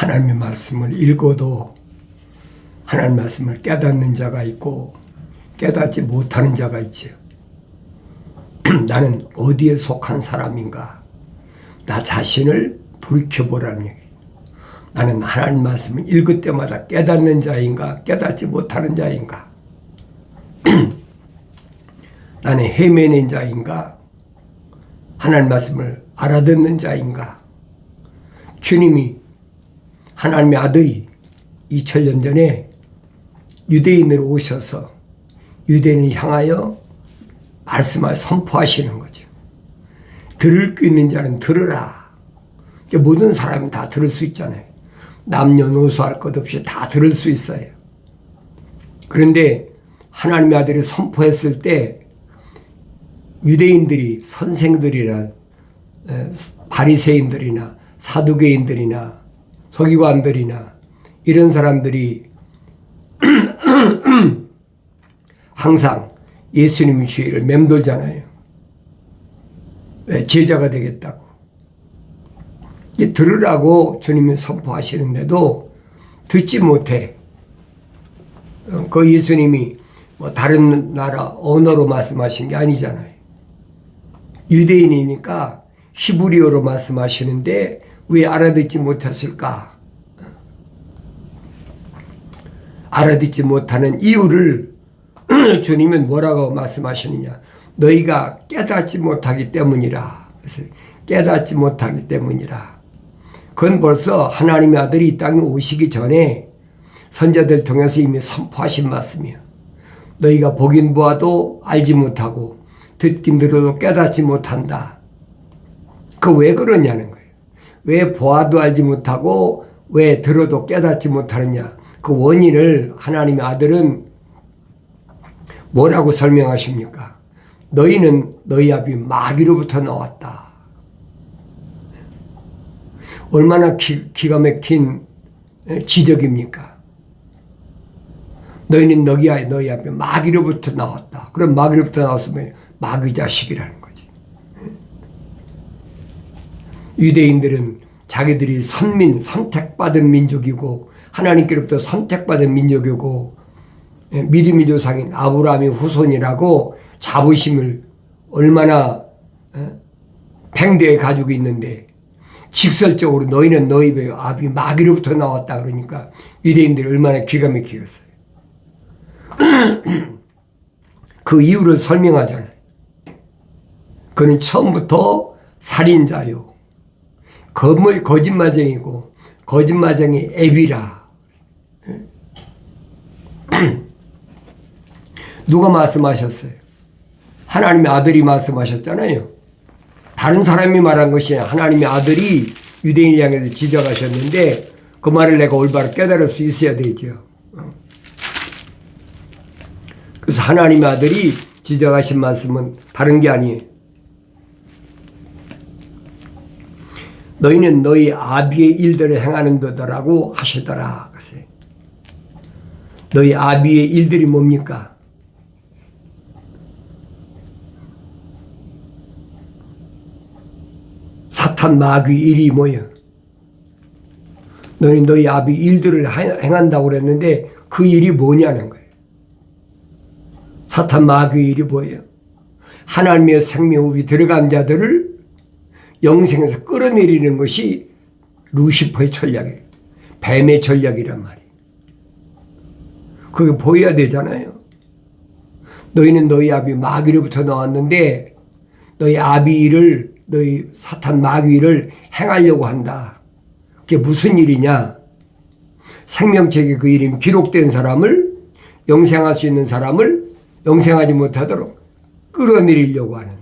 하나님의 말씀을 읽어도 하나님의 말씀을 깨닫는 자가 있고 깨닫지 못하는 자가 있지요. 나는 어디에 속한 사람인가? 나 자신을 돌이켜보라는 얘기예요. 나는 하나님 말씀을 읽을 때마다 깨닫는 자인가? 깨닫지 못하는 자인가? 나는 헤매는 자인가? 하나님 말씀을 알아듣는 자인가? 주님이 하나님의 아들이 2000년 전에 유대인으로 오셔서 유대인을 향하여 말씀을 선포하시는 거죠. 들을 수 있는 자는 들으라. 모든 사람이 다 들을 수 있잖아요. 남녀노소 할 것 없이 다 들을 수 있어요. 그런데 하나님의 아들이 선포했을 때 유대인들이 선생들이나 바리새인들이나 사두개인들이나 서기관들이나 이런 사람들이 항상 예수님의 주의를 맴돌잖아요. 왜? 제자가 되겠다고. 들으라고 주님이 선포하시는데도 듣지 못해. 그 예수님이 뭐 다른 나라 언어로 말씀하신 게 아니잖아요. 유대인이니까 히브리어로 말씀하시는데 왜 알아듣지 못했을까? 알아듣지 못하는 이유를 주님은 뭐라고 말씀하시느냐? 너희가 깨닫지 못하기 때문이라. 그래서 깨닫지 못하기 때문이라. 그건 벌써 하나님의 아들이 이 땅에 오시기 전에 선자들 통해서 이미 선포하신 말씀이야. 너희가 보긴 보아도 알지 못하고 듣긴 들어도 깨닫지 못한다. 그 왜 그러냐는 거예요. 왜 보아도 알지 못하고 왜 들어도 깨닫지 못하느냐. 그 원인을 하나님의 아들은 뭐라고 설명하십니까? 너희는 너희 아비 마귀로부터 나왔다. 얼마나 기가 막힌 지적입니까? 너희는 너희 아비 마귀로부터 나왔다. 그럼 마귀로부터 나왔으면 마귀 자식이라는 거지. 유대인들은 자기들이 선택받은 민족이고 하나님께로부터 선택받은 민족이고 믿음의 조상인 아브라함의 후손이라고 자부심을 얼마나 팽대에 가지고 있는데 직설적으로 너희는 너희 아비 마귀로부터 나왔다 그러니까 유대인들이 얼마나 기가 막히겠어요. 그 이유를 설명하잖아요. 그는 처음부터 살인자요. 거짓말쟁이고 거짓말쟁이 애비라. 누가 말씀하셨어요? 하나님의 아들이 말씀하셨잖아요. 다른 사람이 말한 것이 하나님의 아들이 유대인을 향해서 지적하셨는데 그 말을 내가 올바로 깨달을 수 있어야 되죠. 그래서 하나님의 아들이 지적하신 말씀은 다른 게 아니에요. 너희는 너희 아비의 일들을 행하는 도다라고 하시더라. 그래서 너희 아비의 일들이 뭡니까? 사탄 마귀 일이 뭐예요? 너희 너희 아비 일들을 행한다고 그랬는데 그 일이 뭐냐는 거예요. 사탄 마귀 일이 뭐예요? 하나님의 생명이 들어간 자들을 영생에서 끌어내리는 것이 루시퍼의 전략이에요. 뱀의 전략이란 말이에요. 그게 보여야 되잖아요. 너희는 너희 아비 마귀로부터 나왔는데 너희 아비 일을 너희 사탄 마귀 일을 행하려고 한다. 그게 무슨 일이냐? 생명책에 그 이름이 기록된 사람을 영생할 수 있는 사람을 영생하지 못하도록 끌어내리려고 하는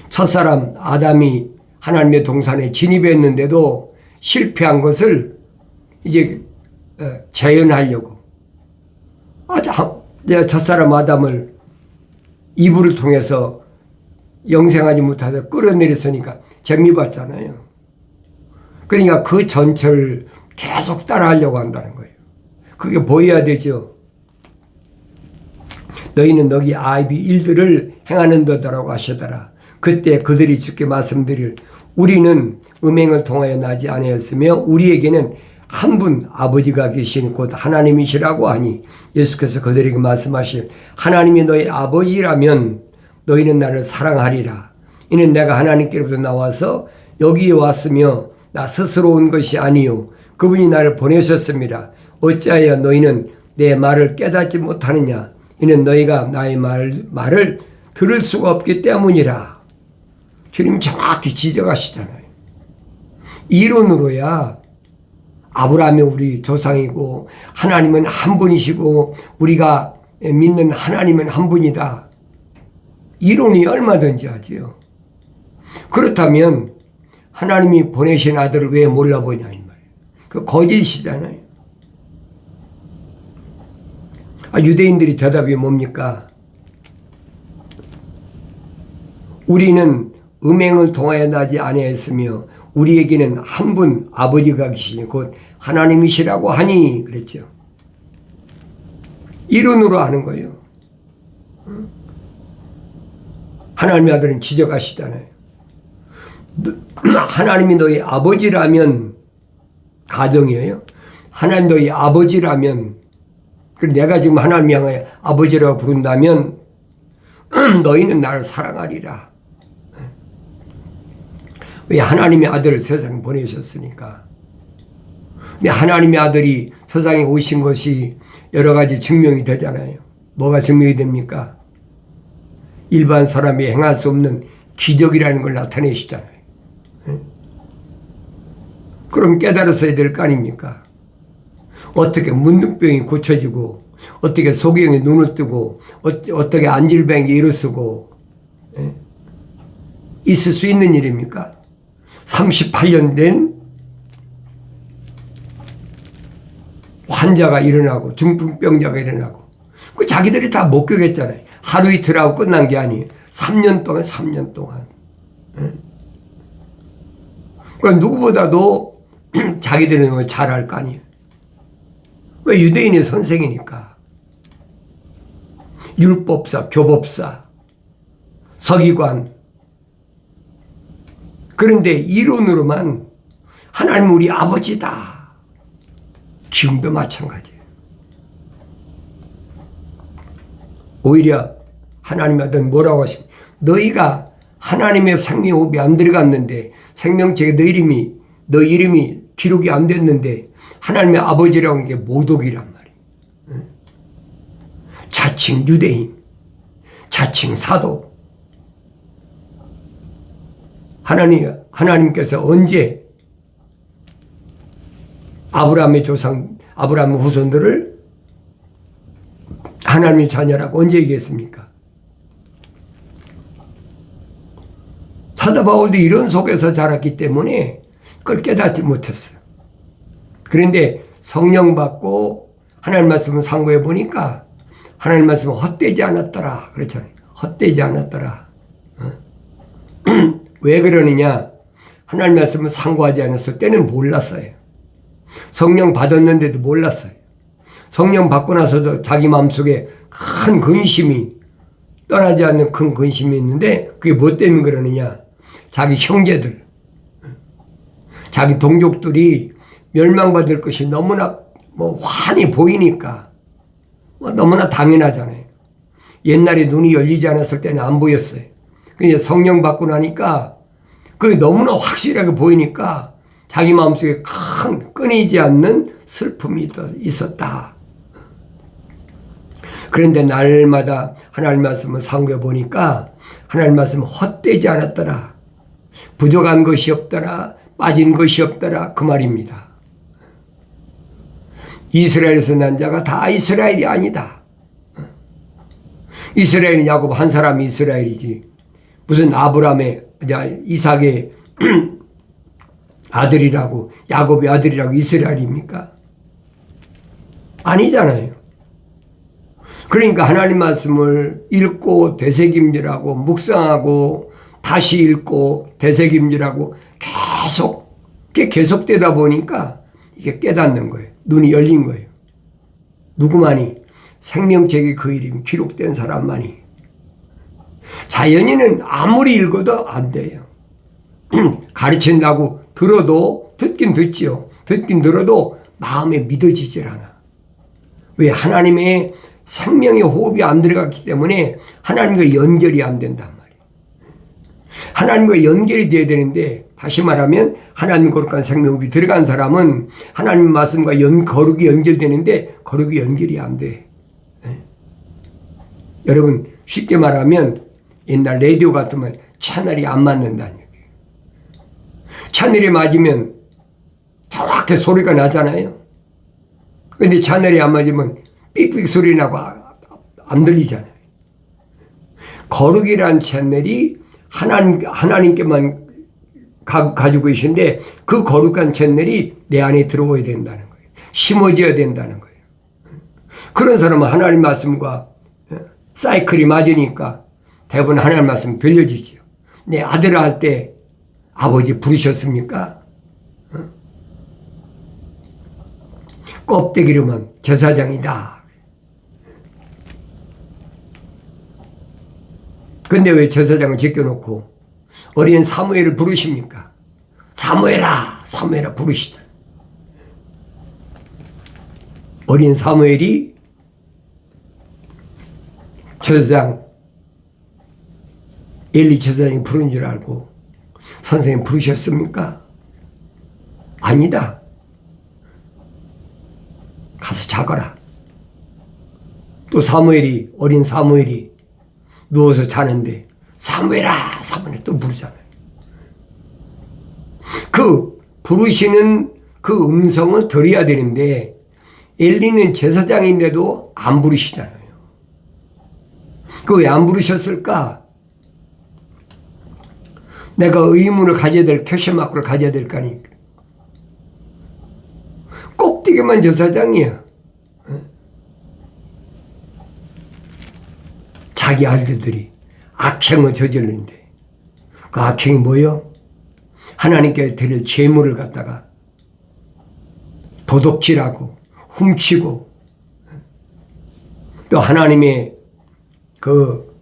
첫사람 아담이 하나님의 동산에 진입했는데도 실패한 것을 이제 재현하려고 첫사람 아담을 이불을 통해서 영생하지 못하도록 끌어내렸으니까 재미봤잖아요. 그러니까 그 전철을 계속 따라하려고 한다는 거예요. 그게 보여야 되죠. 너희는 너희 아비 일들을 행하는 도다라고 하시더라. 그때 그들이 주께 말씀드릴 우리는 음행을 통하여 나지 아니하였으며 우리에게는 한 분 아버지가 계신 곧 하나님이시라고 하니 예수께서 그들에게 말씀하실 하나님이 너희 아버지라면 너희는 나를 사랑하리라. 이는 내가 하나님께로부터 나와서 여기에 왔으며 나 스스로 온 것이 아니요 그분이 나를 보내셨습니다. 어찌하여 너희는 내 말을 깨닫지 못하느냐. 이는 너희가 나의 말을 들을 수가 없기 때문이라. 주님 정확히 지적하시잖아요. 이론으로야 아브라함이 우리 조상이고 하나님은 한 분이시고 우리가 믿는 하나님은 한 분이다. 이론이 얼마든지 하지요. 그렇다면 하나님이 보내신 아들을 왜 몰라보냐 이 말이에요. 그 거짓이잖아요. 유대인들이 대답이 뭡니까? 우리는 음행을 통하여 나지 아니하였으며 우리에게는 한 분 아버지가 계시니 곧 하나님이시라고 하니 그랬죠. 이론으로 하는 거예요. 하나님의 아들은 지적하시잖아요. 하나님이 너희 아버지라면 가정이에요. 하나님 너희 아버지라면 내가 지금 하나님 향하여 아버지라고 부른다면 너희는 나를 사랑하리라. 왜 하나님의 아들을 세상에 보내셨으니까. 하나님의 아들이 세상에 오신 것이 여러 가지 증명이 되잖아요. 뭐가 증명이 됩니까? 일반 사람이 행할 수 없는 기적이라는 걸 나타내시잖아요. 그럼 깨달았어야 될 거 아닙니까? 어떻게 문둥병이 고쳐지고 어떻게 소경이 눈을 뜨고 어떻게 안질병이 일어서고 있을 수 있는 일입니까? 38년 된 환자가 일어나고 중풍병자가 일어나고 그 자기들이 다 목격했잖아요. 하루 이틀 하고 끝난 게 아니에요. 3년 동안. 그럼 누구보다도 자기들은 잘할 거 아니에요. 왜? 유대인의 선생이니까. 율법사, 교법사, 서기관. 그런데 이론으로만 하나님은 우리 아버지다. 지금도 마찬가지예요. 오히려 하나님 아들은 뭐라고 하십니까? 너희가 하나님의 생명호흡이 안 들어갔는데 생명책에 너 이름이 기록이 안 됐는데 하나님의 아버지라고 하는 게 모독이란 말이에요. 자칭 유대인, 자칭 사도. 하나님께서 언제 아브라함의 조상, 아브라함의 후손들을 하나님의 자녀라고 언제 얘기했습니까? 사도 바울도 이런 속에서 자랐기 때문에 그걸 깨닫지 못했어요. 그런데 성령 받고 하나님 말씀을 상고해 보니까 하나님 말씀은 헛되지 않았더라. 그렇잖아요. 헛되지 않았더라. 왜 그러느냐? 하나님 말씀을 상고하지 않았을 때는 몰랐어요. 성령 받았는데도 몰랐어요. 성령 받고 나서도 자기 마음속에 큰 근심이 떠나지 않는 큰 근심이 있는데 그게 뭐 때문에 그러느냐? 자기 형제들, 자기 동족들이 멸망받을 것이 너무나 환히 보이니까 너무나 당연하잖아요. 옛날에 눈이 열리지 않았을 때는 안 보였어요. 근데 성령 받고 나니까 그게 너무나 확실하게 보이니까 자기 마음속에 큰 끊이지 않는 슬픔이 있었다. 그런데 날마다 하나님 말씀을 상고해 보니까 하나님 말씀은 헛되지 않았더라. 부족한 것이 없더라. 빠진 것이 없더라. 그 말입니다. 이스라엘에서 난 자가 다 이스라엘이 아니다. 이스라엘은 야곱 한 사람이 이스라엘이지. 무슨 아브라함의, 이삭의 아들이라고, 야곱의 아들이라고 이스라엘입니까? 아니잖아요. 그러니까 하나님 말씀을 읽고 되새김질하고 묵상하고 다시 읽고 되새김질하고 계속되다 보니까 이게 깨닫는 거예요. 눈이 열린 거예요. 누구만이? 생명책에 그 이름이 기록된 사람만이. 자연인은 아무리 읽어도 안 돼요. 가르친다고 들어도 듣긴 듣지요. 듣긴 들어도 마음에 믿어지질 않아. 왜? 하나님의 생명의 호흡이 안 들어갔기 때문에 하나님과 연결이 안 된단 말이에요. 하나님과 연결이 돼야 되는데, 다시 말하면 하나님 거룩한 생명호흡이 들어간 사람은 하나님 말씀과 거룩이 연결되는데 거룩이 연결이 안 돼. 여러분, 쉽게 말하면 옛날 라디오 같으면 채널이 안 맞는다는 얘기예요. 채널이 맞으면 정확하게 소리가 나잖아요. 근데 채널이 안 맞으면 삑삑 소리 나고 안 들리잖아요. 거룩이란 채널이 하나님께만 가지고 계신데 그 거룩한 채널이 내 안에 들어오야 된다는 거예요. 심어져야 된다는 거예요. 그런 사람은 하나님 말씀과 사이클이 맞으니까 대부분 하나님 말씀 들려지죠. 내 아들 할 때 아버지 부르셨습니까? 껍데기로만 제사장이다. 근데 왜 제사장을 제껴놓고 어린 사무엘을 부르십니까? 사무엘아, 사무엘아 부르시다. 어린 사무엘이 제사장 엘리 제사장이 부른 줄 알고 선생님 부르셨습니까? 아니다. 가서 자거라. 또 어린 사무엘이 누워서 자는데 사무엘아, 사무엘아 또 부르잖아요. 그 부르시는 그 음성을 들어야 되는데 엘리는 제사장인데도 안 부르시잖아요. 그 왜 안 부르셨을까? 내가 의문을 가져야 될, 퀘션 마크를 가져야 될 거 아니까. 꼭대기만 제사장이야. 자기 아들들이 악행을 저질렀는데 그 악행이 뭐요? 하나님께 드릴 제물을 갖다가 도둑질하고 훔치고 또 하나님의 그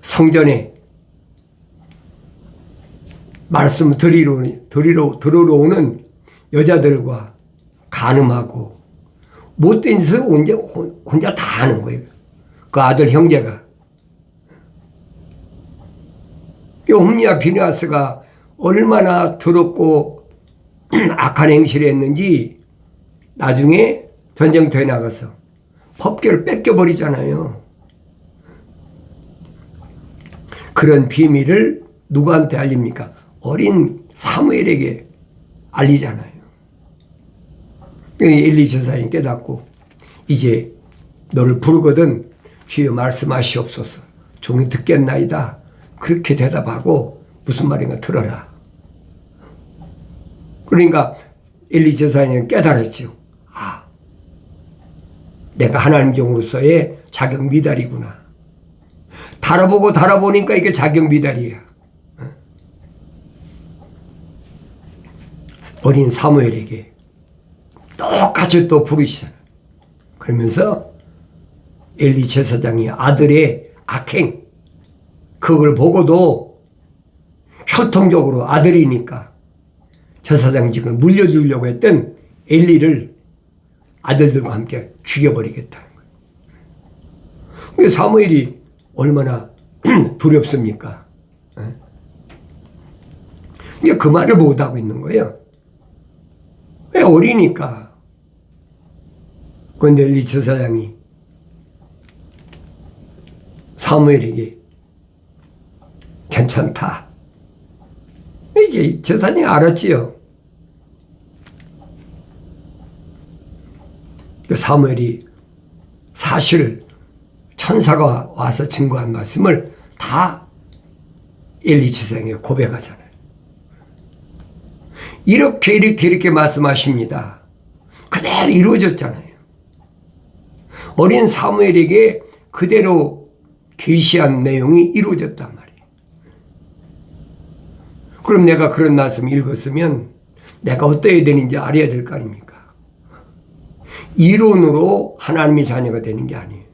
성전에 말씀을 들으러 오는 여자들과 간음하고 못된 짓을 혼자 다 하는 거예요. 그 아들 형제가. 이 홈리와 비느하스가 얼마나 더럽고 악한 행실을 했는지 나중에 전쟁터에 나가서 법궤를 뺏겨버리잖아요. 그런 비밀을 누구한테 알립니까? 어린 사무엘에게 알리잖아요. 엘리 제사장이 깨닫고 이제 너를 부르거든 주여 말씀하시옵소서. 종이 듣겠나이다. 그렇게 대답하고 무슨 말인가 들어라. 그러니까 엘리 제사장이 깨달았죠. 아, 내가 하나님 종으로서의 자격 미달이구나. 달아보니까 이게 자격 미달이야. 어린 사무엘에게 똑같이 또 부르시잖아요. 그러면서 엘리 제사장이 아들의 악행, 그걸 보고도 혈통적으로 아들이니까 제사장직을 물려주려고 했던 엘리를 아들들과 함께 죽여버리겠다는 거예요. 근데 사무엘이 얼마나 두렵습니까? 이게 그 말을 못하고 있는 거예요. 왜? 어리니까. 그런데 엘리 제사장이 사무엘에게 괜찮다. 이제 제사장이 알았지요. 사무엘이 사실 천사가 와서 증거한 말씀을 다 엘리 제사장에게 고백하잖아요. 이렇게 말씀하십니다. 그대로 이루어졌잖아요. 어린 사무엘에게 그대로 계시한 내용이 이루어졌단 말이에요. 그럼 내가 그런 말씀 읽었으면 내가 어떠해야 되는지 알아야 될 거 아닙니까? 이론으로 하나님의 자녀가 되는 게 아니에요.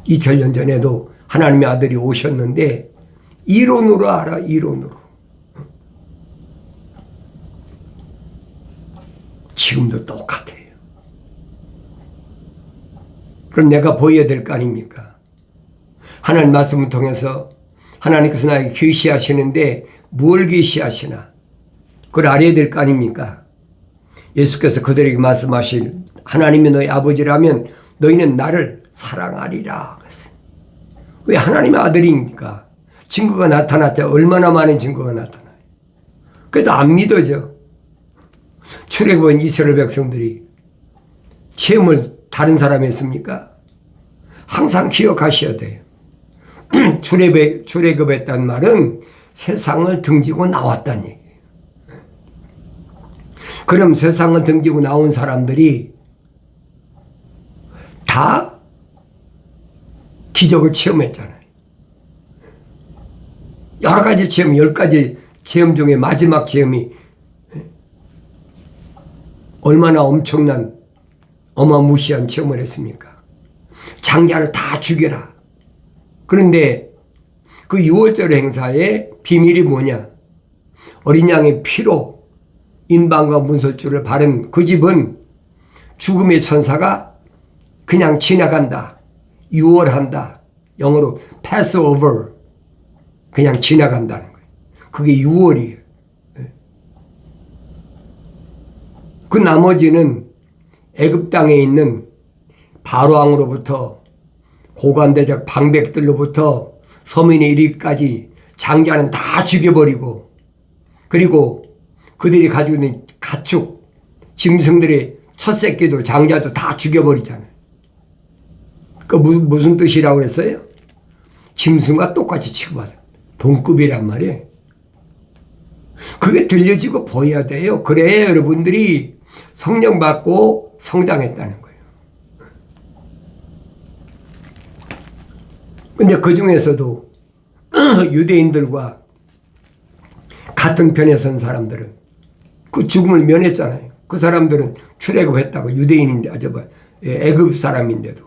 2000년 전에도 하나님의 아들이 오셨는데 이론으로 알아, 이론으로. 지금도 똑같아요. 그럼 내가 보여야 될 거 아닙니까? 하나님 말씀을 통해서 하나님께서 나에게 계시하시는데 뭘 계시하시나? 그걸 알아야 될 거 아닙니까? 예수께서 그들에게 말씀하신 하나님이 너희 아버지라면 너희는 나를 사랑하리라. 왜 하나님의 아들이니까? 증거가 나타났죠. 얼마나 많은 증거가 나타나요. 그래도 안 믿어져. 출애굽한 이스라엘 백성들이 체험을 다른 사람이 했습니까? 항상 기억하셔야 돼요. 출애굽했다는 말은 세상을 등지고 나왔다는 얘기예요. 그럼 세상을 등지고 나온 사람들이 다 기적을 체험했잖아요. 여러 가지 체험, 10가지 체험 중에 마지막 체험이 얼마나 엄청난 어마무시한 체험을 했습니까? 장자를 다 죽여라. 그런데 그 6월절 행사의 비밀이 뭐냐? 어린 양의 피로 인방과 문설주를 바른 그 집은 죽음의 천사가 그냥 지나간다. 6월한다. 영어로 pass over. 그냥 지나간다는 거예요. 그게 6월이에요. 그 나머지는 애굽 땅에 있는 바로왕으로부터 고관대적 방백들로부터 서민의 이르기까지 장자는 다 죽여버리고, 그리고 그들이 가지고 있는 가축, 짐승들의 첫 새끼도 장자도 다 죽여버리잖아요. 그 무슨 뜻이라고 그랬어요? 짐승과 똑같이 취급하자. 동급이란 말이에요. 그게 들려지고 보여야 돼요. 그래야 여러분들이 성령 받고 성장했다는 거예요. 근데 그 중에서도 유대인들과 같은 편에 선 사람들은 그 죽음을 면했잖아요. 그 사람들은 출애굽했다고 유대인인데, 애굽 사람인데도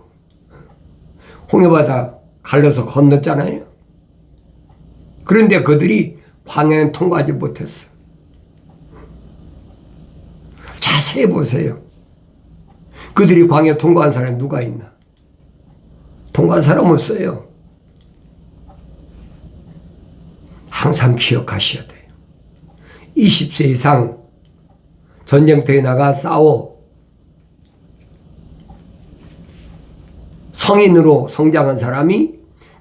홍해바다 갈라서 건넜잖아요. 그런데 그들이 광야는 통과하지 못했어. 자세히 보세요. 그들이 광야 통과한 사람이 누가 있나? 통과한 사람 없어요. 항상 기억하셔야 돼요. 20세 이상 전쟁터에 나가 싸워 성인으로 성장한 사람이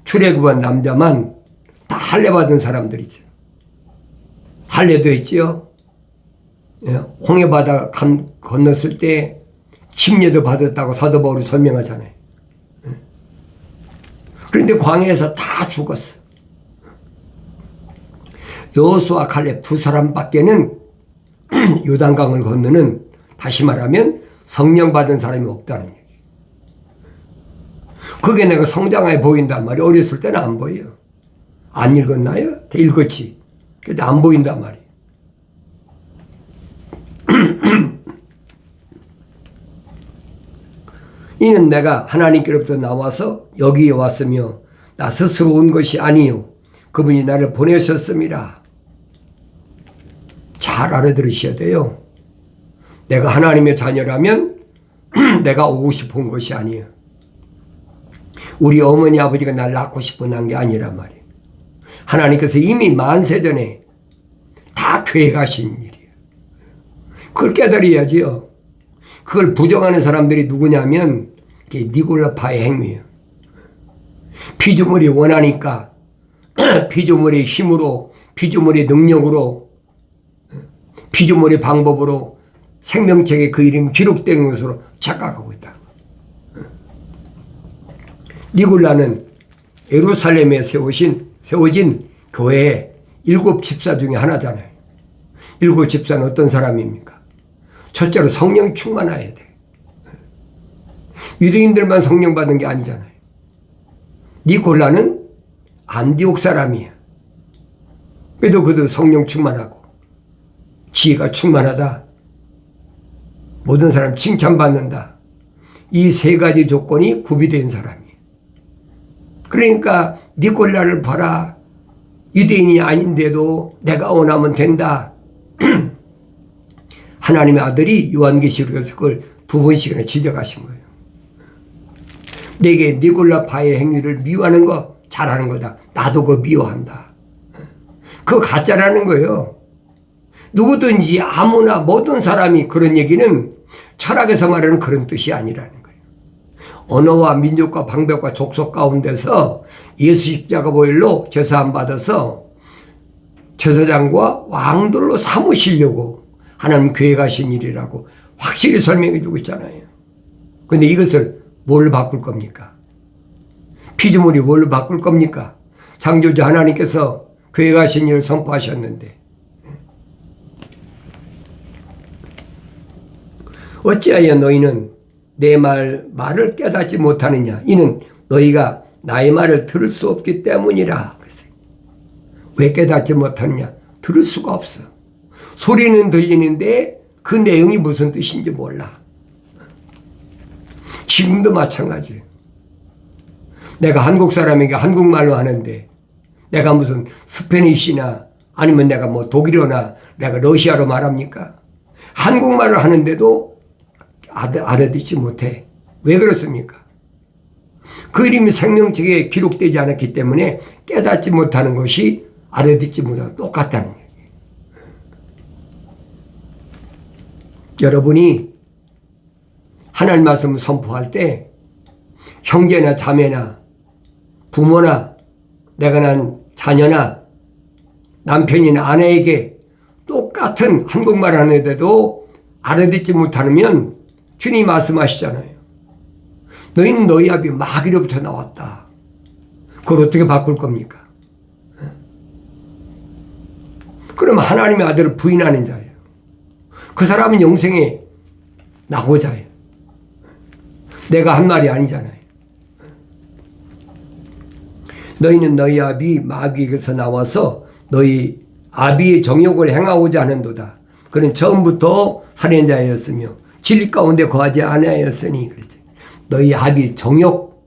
출애굽한 남자만 다 할례 받은 사람들이죠. 할례도 했지요. 홍해바다 건넜을 때 침례도 받았다고 사도 바울이 설명하잖아요. 그런데 광야에서 다 죽었어. 여호수아 칼렙 두 사람밖에는 요단강을 건너는, 다시 말하면 성령 받은 사람이 없다는 얘기. 그게 내가 성장해 보인단 말이에요. 어렸을 때는 안 보여요. 안 읽었나요? 읽었지. 근데 안 보인단 말이에요. 이는 내가 하나님께로부터 나와서 여기에 왔으며 나 스스로 온 것이 아니요 그분이 나를 보내셨습니다. 잘 알아들으셔야 돼요. 내가 하나님의 자녀라면 내가 오고 싶어 온 것이 아니에요. 우리 어머니 아버지가 날 낳고 싶어 난 게 아니란 말이에요. 하나님께서 이미 만세전에 다 계획하신 일이에요. 그걸 깨달아야지요. 그걸 부정하는 사람들이 누구냐면 그게 니골라파의 행위예요. 피조물이 원하니까 피조물의 힘으로, 피조물의 능력으로, 피조물의 방법으로 생명책에 그 이름이 기록되는 것으로 착각하고 있다. 니골라는 예루살렘에 세워진 교회의 7 집사 중에 하나잖아요. 7 집사는 어떤 사람입니까? 첫째로 성령 충만해야 돼. 유대인들만 성령 받은 게 아니잖아요. 니골라는 안디옥 사람이야. 그래도 그도 성령 충만하고 지혜가 충만하다. 모든 사람 칭찬받는다. 이 3가지 조건이 구비된 사람이에요. 그러니까 니골라를 봐라. 유대인이 아닌데도 내가 원하면 된다. 하나님의 아들이 요한계시록에서 그걸 2번씩이나 지적하신 거예요. 내게 니골라파의 행위를 미워하는 거 잘하는 거다. 나도 그거 미워한다. 그거 가짜라는 거예요. 누구든지 아무나 모든 사람이 그런 얘기는 철학에서 말하는 그런 뜻이 아니라는 거예요. 언어와 민족과 방백과 족속 가운데서 예수 십자가 보혈로 제사함 받아서 제사장과 왕들로 삼으시려고 하나님 계획하신 일이라고 확실히 설명해 주고 있잖아요. 그런데 이것을 뭘로 바꿀 겁니까? 피조물이 뭘로 바꿀 겁니까? 창조주 하나님께서 계획하신 일을 선포하셨는데 어찌하여 너희는 내 말을 깨닫지 못하느냐? 이는 너희가 나의 말을 들을 수 없기 때문이라. 왜 깨닫지 못하느냐? 들을 수가 없어. 소리는 들리는데 그 내용이 무슨 뜻인지 몰라. 지금도 마찬가지예요. 내가 한국 사람에게 한국말로 하는데 내가 무슨 스페니쉬나 아니면 내가 뭐 독일어나 내가 러시아로 말합니까? 한국말을 하는데도 알아듣지 못해. 왜 그렇습니까? 그 이름이 생명책에 기록되지 않았기 때문에 깨닫지 못하는 것이 알아듣지 못하고 똑같다는 얘기예요. 여러분이 하나님 말씀을 선포할 때 형제나 자매나 부모나 내가 낳은 자녀나 남편이나 아내에게 똑같은 한국말 하는데도 알아듣지 못하면 주님이 말씀하시잖아요. 너희는 너희 아비 마귀로부터 나왔다. 그걸 어떻게 바꿀 겁니까? 그러면 하나님의 아들을 부인하는 자예요. 그 사람은 영생에 낙오자예요. 내가 한 말이 아니잖아요. 너희는 너희 아비 마귀에게서 나와서 너희 아비의 정욕을 행하고자 하는도다. 그는 처음부터 살인자였으며 진리 가운데 거하지 아니하였으니 그러지. 너희 아비 정욕,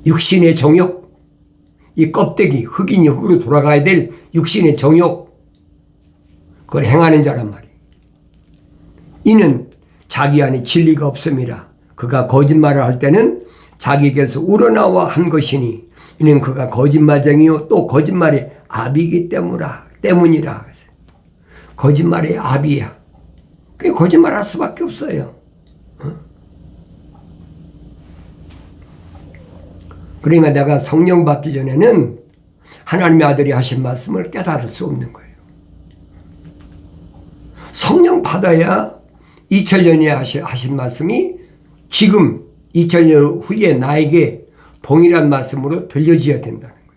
육신의 정욕, 이 껍데기 흑인이 흑으로 돌아가야 될 육신의 정욕, 그걸 행하는 자란 말이에요. 이는 자기 안에 진리가 없음이라. 그가 거짓말을 할 때는 자기에게서 우러나와 한 것이니 이는 그가 거짓말쟁이요 또 거짓말의 아비이기 때문이라. 거짓말의 아비야. 그게 거짓말할 수밖에 없어요. 그러니까 내가 성령 받기 전에는 하나님의 아들이 하신 말씀을 깨달을 수 없는 거예요. 성령 받아야 2000년에 하신 말씀이 지금 2000년 후에 나에게 동일한 말씀으로 들려져야 된다는 거예요.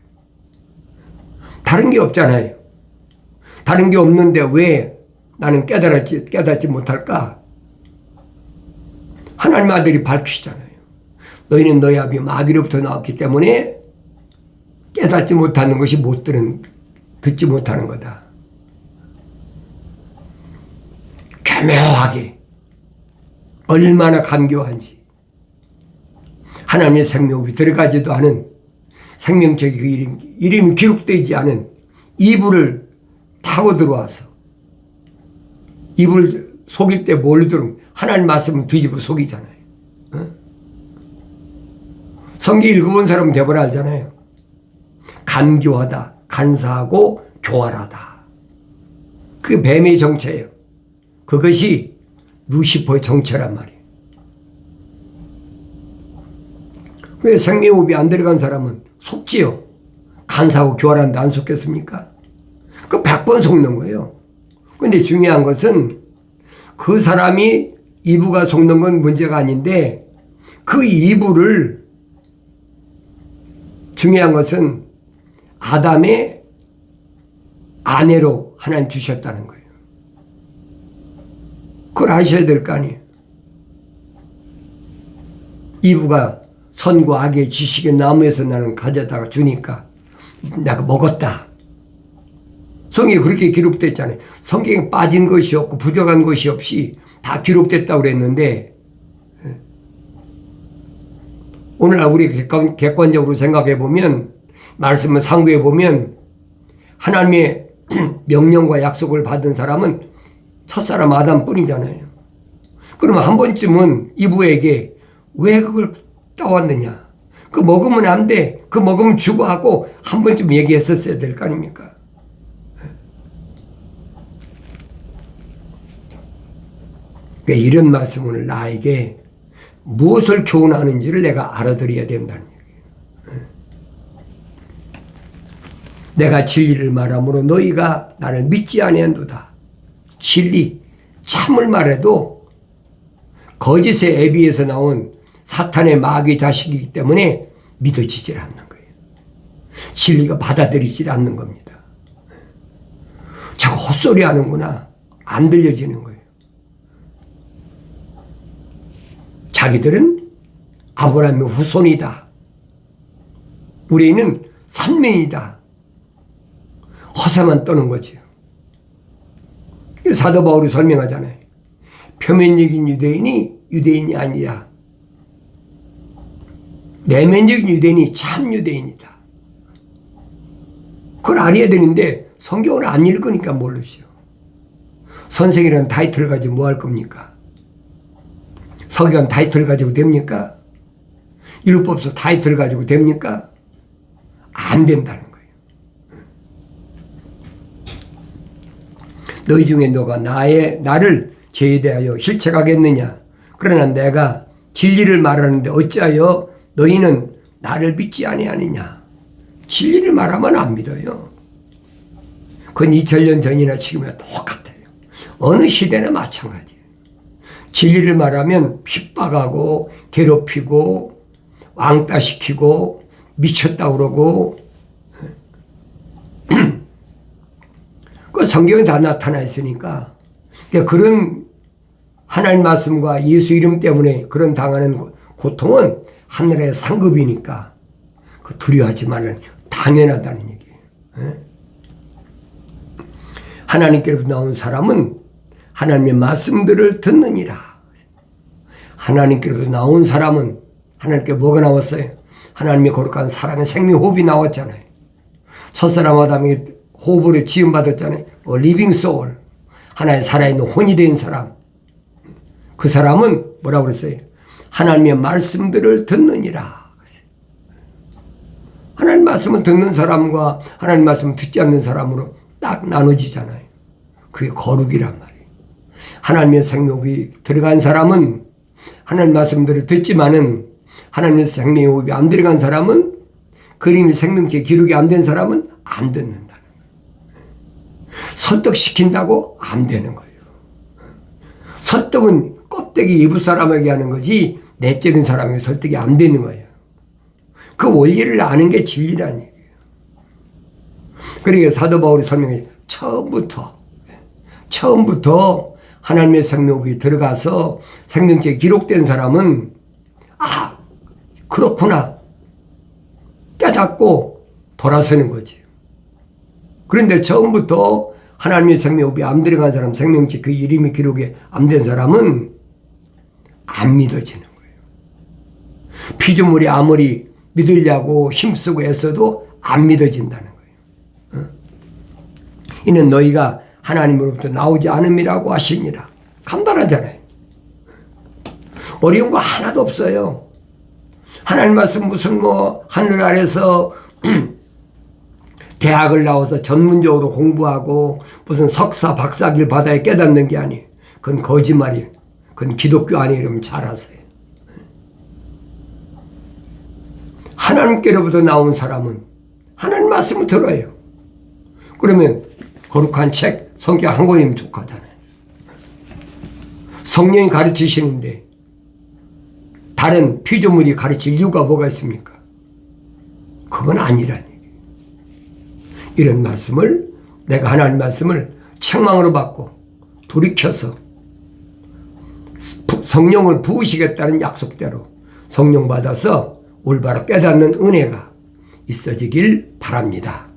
다른 게 없잖아요. 다른 게 없는데 왜 나는 깨닫지 못할까? 하나님의 아들이 밝히시잖아요. 너희는 너희 아비 마귀로부터 나왔기 때문에 깨닫지 못하는 것이 듣지 못하는 거다. 교묘하게 얼마나 간교한지 하나님의 생명이 들어가지도 않은 생명책의 그 이름이 기록되지 않은 이불을 타고 들어와서 이불 속일 때 뭘 들으면 하나님 말씀은 뒤집어 속이잖아요. 성경 읽어본 사람은 대부분 알잖아요. 간교하다, 간사하고 교활하다. 그게 뱀의 정체예요. 그것이 루시퍼의 정체란 말이에요. 왜 생명호흡이 안 들어간 사람은 속지요. 간사하고 교활한데 안 속겠습니까? 그 100번 속는 거예요. 근데 중요한 것은 그 사람이 이부가 속는 건 문제가 아닌데 그 이부를 중요한 것은 아담의 아내로 하나님 주셨다는 거예요. 그걸 아셔야 될 거 아니에요. 이부가 선과 악의 지식의 나무에서 나는 가져다가 주니까 내가 먹었다. 성경에 그렇게 기록됐잖아요. 성경에 빠진 것이 없고 부족한 것이 없이 다 기록됐다고 그랬는데 오늘날 우리 객관적으로 생각해 보면 말씀을 상고해 보면 하나님의 명령과 약속을 받은 사람은 첫사람 아담뿐이잖아요. 그러면 한 번쯤은 이브에게 왜 그걸 따왔느냐? 그 먹으면 안 돼. 그 먹으면 죽어 하고 한 번쯤 얘기했었어야 될 거 아닙니까? 그러니까 이런 말씀을 나에게 무엇을 교훈하는지를 내가 알아들어야 된다는 얘기예요. 내가 진리를 말함으로 너희가 나를 믿지 아니한도다. 진리, 참을 말해도 거짓의 애비에서 나온 사탄의 마귀 자식이기 때문에 믿어지질 않는 거예요. 진리가 받아들이질 않는 겁니다. 자꾸 헛소리 하는구나. 안 들려지는 거예요. 자기들은 아브라함의 후손이다. 우리는 선민이다. 허세만 떠는 거죠. 사도 바울이 설명하잖아요. 표면적인 유대인이 유대인이 아니라 내면적인 유대인이 참 유대인이다. 그걸 알아야 되는데 성경을 안 읽으니까 모르시오. 선생이라는 타이틀을 가지고 뭐 할 겁니까? 서기관 타이틀 가지고 됩니까? 율법서 타이틀 가지고 됩니까? 안 된다는 거예요. 너희 중에 너가 나를 제대하여 실책하겠느냐? 그러나 내가 진리를 말하는데 어찌하여 너희는 나를 믿지 아니하느냐? 진리를 말하면 안 믿어요. 그건 2000년 전이나 지금이나 똑같아요. 어느 시대나 마찬가지예요. 진리를 말하면 핍박하고 괴롭히고 왕따시키고 미쳤다고 그러고 그 성경에 다 나타나 있으니까 그런 하나님 말씀과 예수 이름 때문에 그런 당하는 고통은 하늘의 상급이니까 그 두려워하지 말라는 당연하다는 얘기예요. 하나님께로부터 나온 사람은 하나님의 말씀들을 듣느니라. 하나님께로부터 나온 사람은 하나님께 뭐가 나왔어요? 하나님의 거룩한 사랑의 생명호흡이 나왔잖아요. 첫사람 아담에게 호흡으로 지음받았잖아요. 리빙 소울. 하나의 살아있는 혼이 된 사람. 그 사람은 뭐라고 그랬어요? 하나님의 말씀들을 듣느니라. 하나님 말씀을 듣는 사람과 하나님 말씀을 듣지 않는 사람으로 딱 나눠지잖아요. 그게 거룩이란 말이에요. 하나님의 생명호흡이 들어간 사람은 하나님 말씀들을 듣지만은 하나님의 생명호흡이 안 들어간 사람은 그림의 생명체 기록이 안 된 사람은 안 듣는다는 거예요. 설득시킨다고 안 되는 거예요. 설득은 껍데기 이부 사람에게 하는 거지 내적인 사람에게 설득이 안 되는 거예요. 그 원리를 아는 게 진리라는 얘기예요. 그러니까 사도 바울이 설명해 처음부터 하나님의 생명호흡이 들어가서 생명체에 기록된 사람은 그렇구나 깨닫고 돌아서는 거지. 그런데 처음부터 하나님의 생명호흡이 안 들어간 사람, 생명체 그 이름이 기록에 안 된 사람은 안 믿어지는 거예요. 피조물이 아무리 믿으려고 힘쓰고 애써도 안 믿어진다는 거예요. 이는 너희가 하나님으로부터 나오지 않음이라고 하시니라. 간단하잖아요. 어려운 거 하나도 없어요. 하나님 말씀 무슨 하늘 아래서 대학을 나와서 전문적으로 공부하고 무슨 석사 박사길 받아야 깨닫는 게 아니에요. 그건 거짓말이에요. 그건 기독교 아니에요. 이러면 잘 아세요. 하나님께로부터 나온 사람은 하나님 말씀을 들어요. 그러면 거룩한 책 성경 한 권이면 족하잖아요. 성령이 가르치시는데 다른 피조물이 가르칠 이유가 뭐가 있습니까? 그건 아니라는 얘기예요. 이런 말씀을 내가 하나님 말씀을 책망으로 받고 돌이켜서 성령을 부으시겠다는 약속대로 성령 받아서 올바로 깨닫는 은혜가 있어지길 바랍니다.